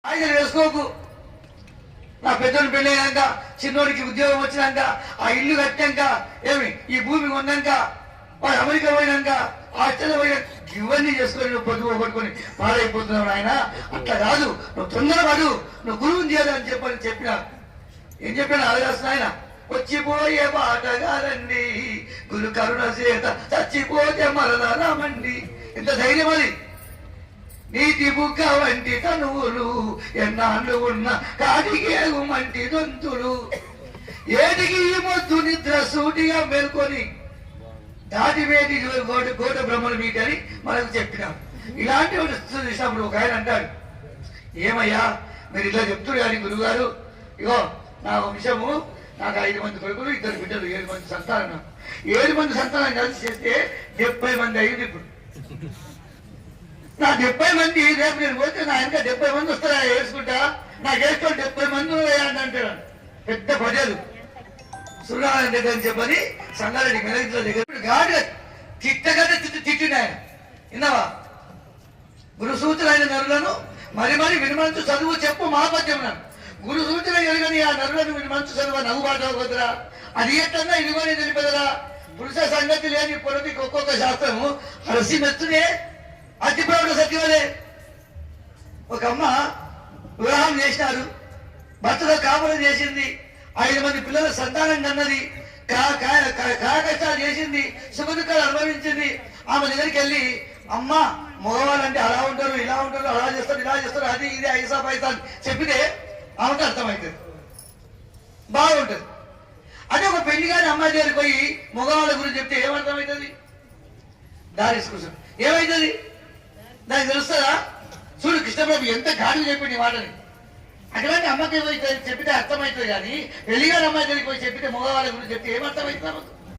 ఆయన వేసుకోకు. నా పెద్దోడు పెళ్ళి అయ్యాక, చిన్నోడికి ఉద్యోగం వచ్చినాక, ఆ ఇల్లు కట్టాక, ఏమి ఈ భూమి కొన్నాక, వాడు అమెరికా పోయినాక, ఆస్ట్రేలియా పోయినాక ఇవన్నీ చేసుకొని నువ్వు పొద్దు పట్టుకొని పాడైపోతున్నావు ఆయన. అట్లా కాదు, నువ్వు తొందరపడు, నువ్వు గురువుని చేయాలని చెప్పిన. ఏం చెప్పాను ఆలోచన ఆయన? వచ్చిపోయే బాటగారండి గురు కరుణ చేత చచ్చిపోతే మరదరామండి. ఎంత ధైర్యం అది! నీతి బుగ్గ వంటి తనువులు ఎన్నాళ్ళు ఉన్న కాటికి ఎగుమంటి దొంతులు ఏటికి ఈ మొద్దు నిద్ర సూటిగా మేల్కొని దాటి వేటి గోట బ్రహ్మలు మీటని మనకు చెప్పినాం. ఇలాంటి చూసినప్పుడు ఒక ఆయన అంటాడు, ఏమయ్యా మీరు ఇట్లా చెప్తున్నారు కానీ గురువుగారు, ఇగో నా వంశము, నాకు 5 మంది కొడుకులు, 2 బిడ్డలు, 7 మంది సంతానం. 7 మంది సంతానం కలిసి చేస్తే 70 మంది అయ్యింది. ఇప్పుడు నా 70 మంది రేపు నేను పోతే నా ఇంకా 70 మంది వస్తారా వేసుకుంటా, నాకు వేసుకోవాలి 70 మంది అని అంటాడు. పెద్ద ప్రజలు సూర్యనారాయణ దగ్గర అని చెప్పని సంగారెడ్డి మెలగిల దగ్గర గాడిగా తిట్టగానే తిట్టిన ఆయన. విన్నావా? గురు సూచనైన నరులను మరి మరి వినుమంచు చదువు చెప్పు మహాపద్యం. నన్ను గురు సూచన కలిగని ఆ నరులను వినుమంచు చదువు నవ్వుబాట వద్దురా, అది ఎట్లన్నా ఇదిగోని తెలిపదరా. పురుష సంగతి లేని పొరటికి ఒక్కొక్క శాస్త్రము హరసి మెచ్చునే అతిప్రౌఢ సత్యవలే. ఒక అమ్మ వివాహం చేసినారు, భర్తలో కాపురం చేసింది, 5 మంది పిల్లల సంతానం కన్నది, కష్టాలు చేసింది, సుఖదుఖాలు అనుభవించింది. ఆమె దగ్గరికి వెళ్ళి, అమ్మ మగవాళ్ళంటే అలా ఉంటారు, ఇలా ఉంటారు, అలా చేస్తారు, ఇలా చేస్తారు, అది ఇది ఐసా పైసా అని చెప్పితే ఆమెకు అర్థమవుతుంది, బాగుంటుంది. అదే ఒక పెళ్లి కాని అమ్మాయి దగ్గరికి పోయి మగవాళ్ళ గురించి చెప్తే ఏమర్థమవుతుంది? దారిసుకుంటుంది. ఏమవుతుంది? దానికి తెలుస్తుందా? చూడు కృష్ణప్రభు ఎంత గాడి చెప్పి నీ మాటని. అటువంటి అమ్మకి పోయి చెప్పితే అర్థమవుతుంది, కానీ పెళ్లిగాని అమ్మాయి దగ్గరికి పోయి చెప్పితే మగవాళ్ళ గురించి చెప్తే ఏమర్థమవుతుంది?